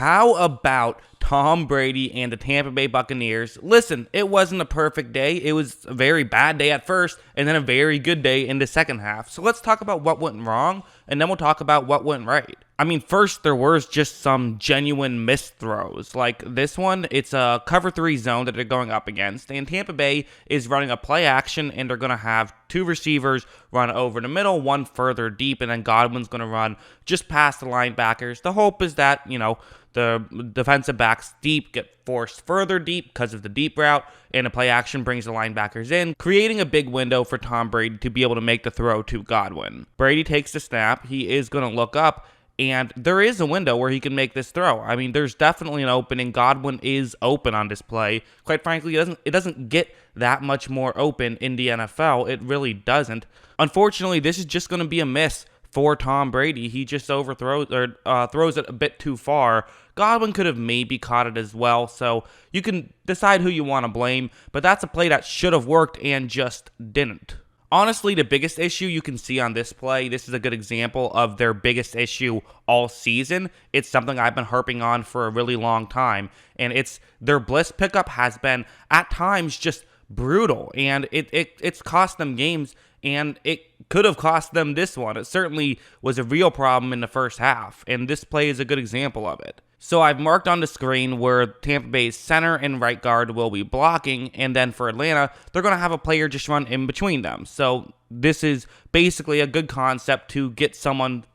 How about Tom Brady and the Tampa Bay Buccaneers? Listen, it wasn't a perfect day. It was a very bad day at first, and then a very good day in the second half. So let's talk about what went wrong, and then we'll talk about what went right. I mean, first, there was just some genuine missed throws. Like this one, it's a cover 3 zone that they're going up against, and Tampa Bay is running a play action, and they're going to have 2 receivers run over the middle, 1 further deep, and then Godwin's going to run just past the linebackers. The hope is that, the defensive backs deep get forced further deep because of the deep route, and a play action brings the linebackers in, creating a big window for Tom Brady to be able to make the throw to Godwin. Brady takes the snap. He is going to look up, and there is a window where he can make this throw. I mean, there's definitely an opening. Godwin is open on this play. Quite frankly, it doesn't get that much more open in the NFL. It really doesn't. Unfortunately, this is just going to be a miss for Tom Brady. He just overthrows or throws it a bit too far. Godwin could have maybe caught it as well, so you can decide who you want to blame, but that's a play that should have worked and just didn't. Honestly, the biggest issue you can see on this play, this is a good example of their biggest issue all season. It's something I've been harping on for a really long time, and it's their Blitz pickup has been, at times, just brutal, and it's cost them games, and it could have cost them this one. It certainly was a real problem in the first half, and this play is a good example of it. So I've marked on the screen where Tampa Bay's center and right guard will be blocking, and then for Atlanta, they're going to have a player just run in between them. So this is basically a good concept to get someone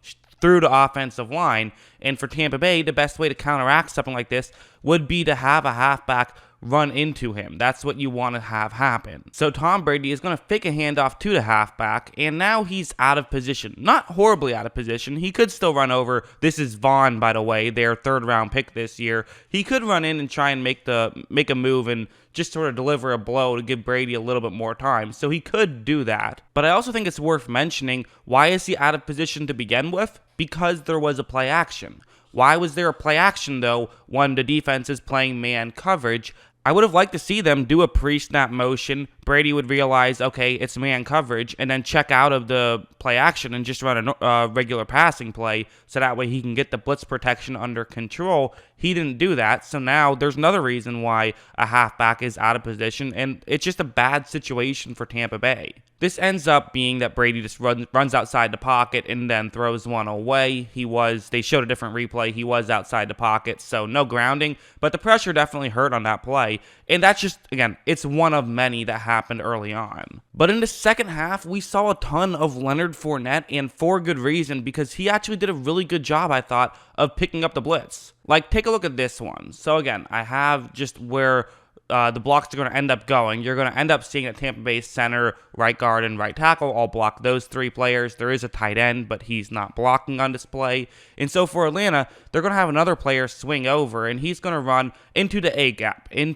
through the offensive line, and for Tampa Bay, the best way to counteract something like this would be to have a halfback run into him. That's what you want to have happen. So Tom Brady is going to fake a handoff to the halfback, and now he's out of position. Not horribly out of position. He could still run over. This is Vaughn, by the way, their 3rd round pick this year. He could run in and try and make a move and just sort of deliver a blow to give Brady a little bit more time. So he could do that. But I also think it's worth mentioning, why is he out of position to begin with? Because there was a play action. Why was there a play action, though, when the defense is playing man coverage? I would have liked to see them do a pre-snap motion. Brady would realize, okay, it's man coverage, and then check out of the play action and just run a regular passing play, so that way he can get the blitz protection under control. He didn't do that, so now there's another reason why a halfback is out of position, and it's just a bad situation for Tampa Bay. This ends up being that Brady just runs outside the pocket and then throws one away. They showed a different replay. He was outside the pocket, so no grounding, but the pressure definitely hurt on that play. And that's just, again, it's one of many that happened early on. But in the second half, we saw a ton of Leonard Fournette, and for good reason, because he actually did a really good job, I thought, of picking up the blitz. Like, take a look at this one. So again, I have just where the blocks are going to end up going. You're going to end up seeing that Tampa Bay center, right guard, and right tackle all block those 3 players. There is a tight end, but he's not blocking on display. And so for Atlanta, they're going to have another player swing over, and he's going to run into the A gap, in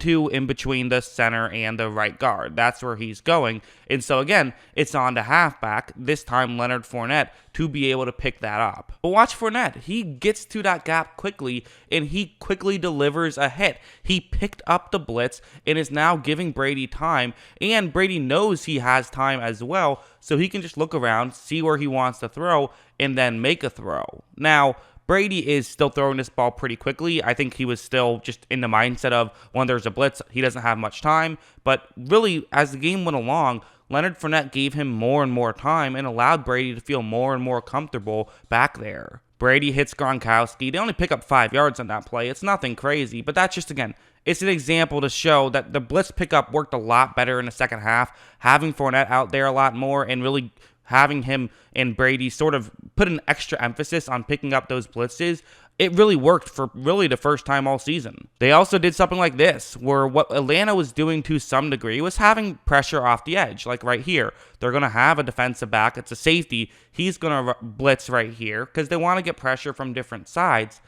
between the center and the right guard. That's where he's going. And so again, it's on the halfback, this time Leonard Fournette, to be able to pick that up. But watch Fournette. He gets to that gap quickly, and he quickly delivers a hit. He picked up the blitz and is now giving Brady time, and Brady knows he has time as well, so he can just look around, see where he wants to throw, and then make a throw. Now, Brady is still throwing this ball pretty quickly. I think he was still just in the mindset of when there's a blitz, he doesn't have much time. But really, as the game went along, Leonard Fournette gave him more and more time and allowed Brady to feel more and more comfortable back there. Brady hits Gronkowski. They only pick up 5 yards on that play. It's nothing crazy, but that's just, again, it's an example to show that the blitz pickup worked a lot better in the second half, having Fournette out there a lot more and really having him and Brady sort of put an extra emphasis on picking up those blitzes. It really worked for really the first time all season. They also did something like this, where what Atlanta was doing to some degree was having pressure off the edge, like right here. They're going to have a defensive back. It's a safety. He's going to blitz right here because they want to get pressure from different sides.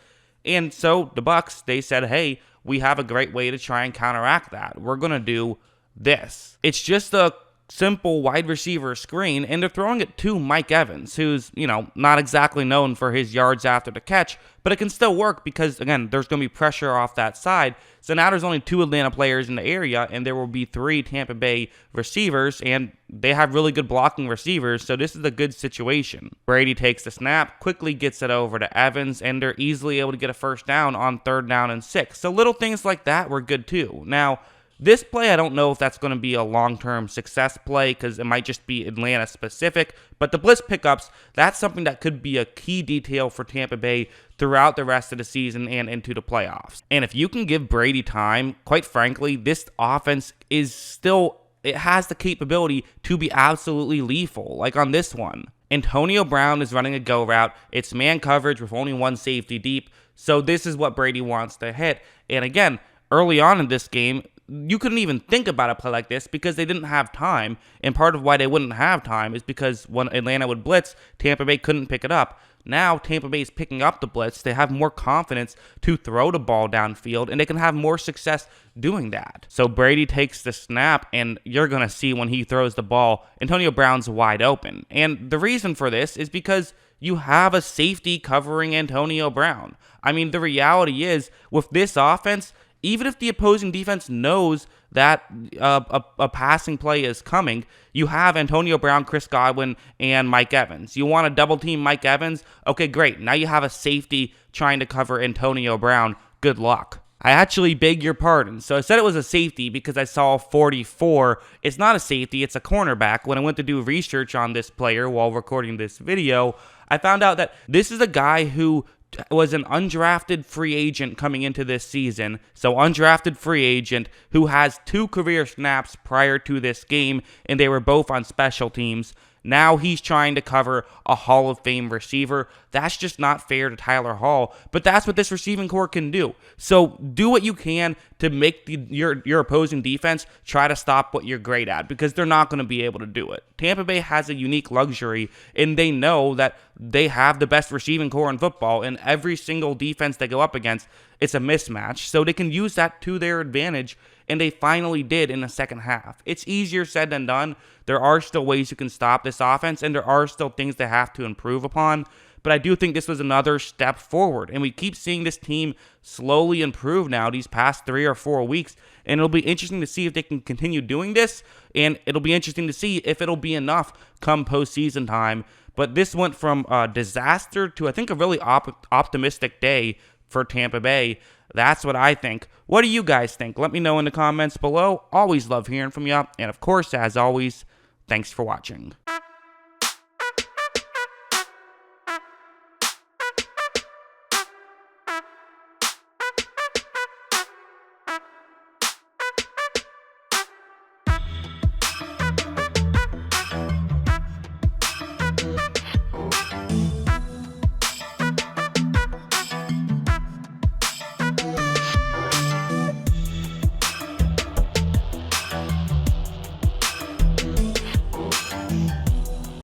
And so the Bucs, they said, hey, we have a great way to try and counteract that. We're going to do this. It's just a simple wide receiver screen, and they're throwing it to Mike Evans, who's, not exactly known for his yards after the catch, but it can still work because, again, there's going to be pressure off that side. So now there's only 2 Atlanta players in the area, and there will be 3 Tampa Bay receivers, and they have really good blocking receivers, so this is a good situation. Brady takes the snap, quickly gets it over to Evans, and they're easily able to get a first down on 3rd down and 6. So little things like that were good too. Now, this play, I don't know if that's going to be a long-term success play because it might just be Atlanta specific, but the blitz pickups, that's something that could be a key detail for Tampa Bay throughout the rest of the season and into the playoffs. And if you can give Brady time, quite frankly, this offense is still, it has the capability to be absolutely lethal, like on this one. Antonio Brown is running a go route. It's man coverage with only 1 safety deep, so this is what Brady wants to hit. And again, early on in this game, you couldn't even think about a play like this because they didn't have time, and part of why they wouldn't have time is because when Atlanta would blitz, Tampa Bay couldn't pick it up. Now Tampa Bay is picking up the blitz. They have more confidence to throw the ball downfield, and they can have more success doing that. So Brady takes the snap, and you're going to see when he throws the ball, Antonio Brown's wide open. And the reason for this is because you have a safety covering Antonio Brown. I mean, the reality is, with this offense, even if the opposing defense knows that a passing play is coming, you have Antonio Brown, Chris Godwin, and Mike Evans. You want to double team Mike Evans? Okay, great. Now you have a safety trying to cover Antonio Brown. Good luck. I actually beg your pardon. So I said it was a safety because I saw 44. It's not a safety, it's a cornerback. When I went to do research on this player while recording this video, I found out that this is a guy who was an undrafted free agent coming into this season. So undrafted free agent who has 2 career snaps prior to this game, and they were both on special teams. Now he's trying to cover a Hall of Fame receiver. That's just not fair to Tyler Hall, but that's what this receiving core can do. So do what you can to make your opposing defense try to stop what you're great at, because they're not going to be able to do it. Tampa Bay has a unique luxury, and they know that they have the best receiving core in football, and every single defense they go up against, it's a mismatch. So they can use that to their advantage, and they finally did in the second half. It's easier said than done. There are still ways you can stop this offense, and there are still things they have to improve upon. But I do think this was another step forward, and we keep seeing this team slowly improve now these past 3 or 4 weeks, and it'll be interesting to see if they can continue doing this, and it'll be interesting to see if it'll be enough come postseason time. But this went from a disaster to, I think, a really optimistic day for Tampa Bay. That's what I think. What do you guys think? Let me know in the comments below. Always love hearing from you. And of course, as always, thanks for watching.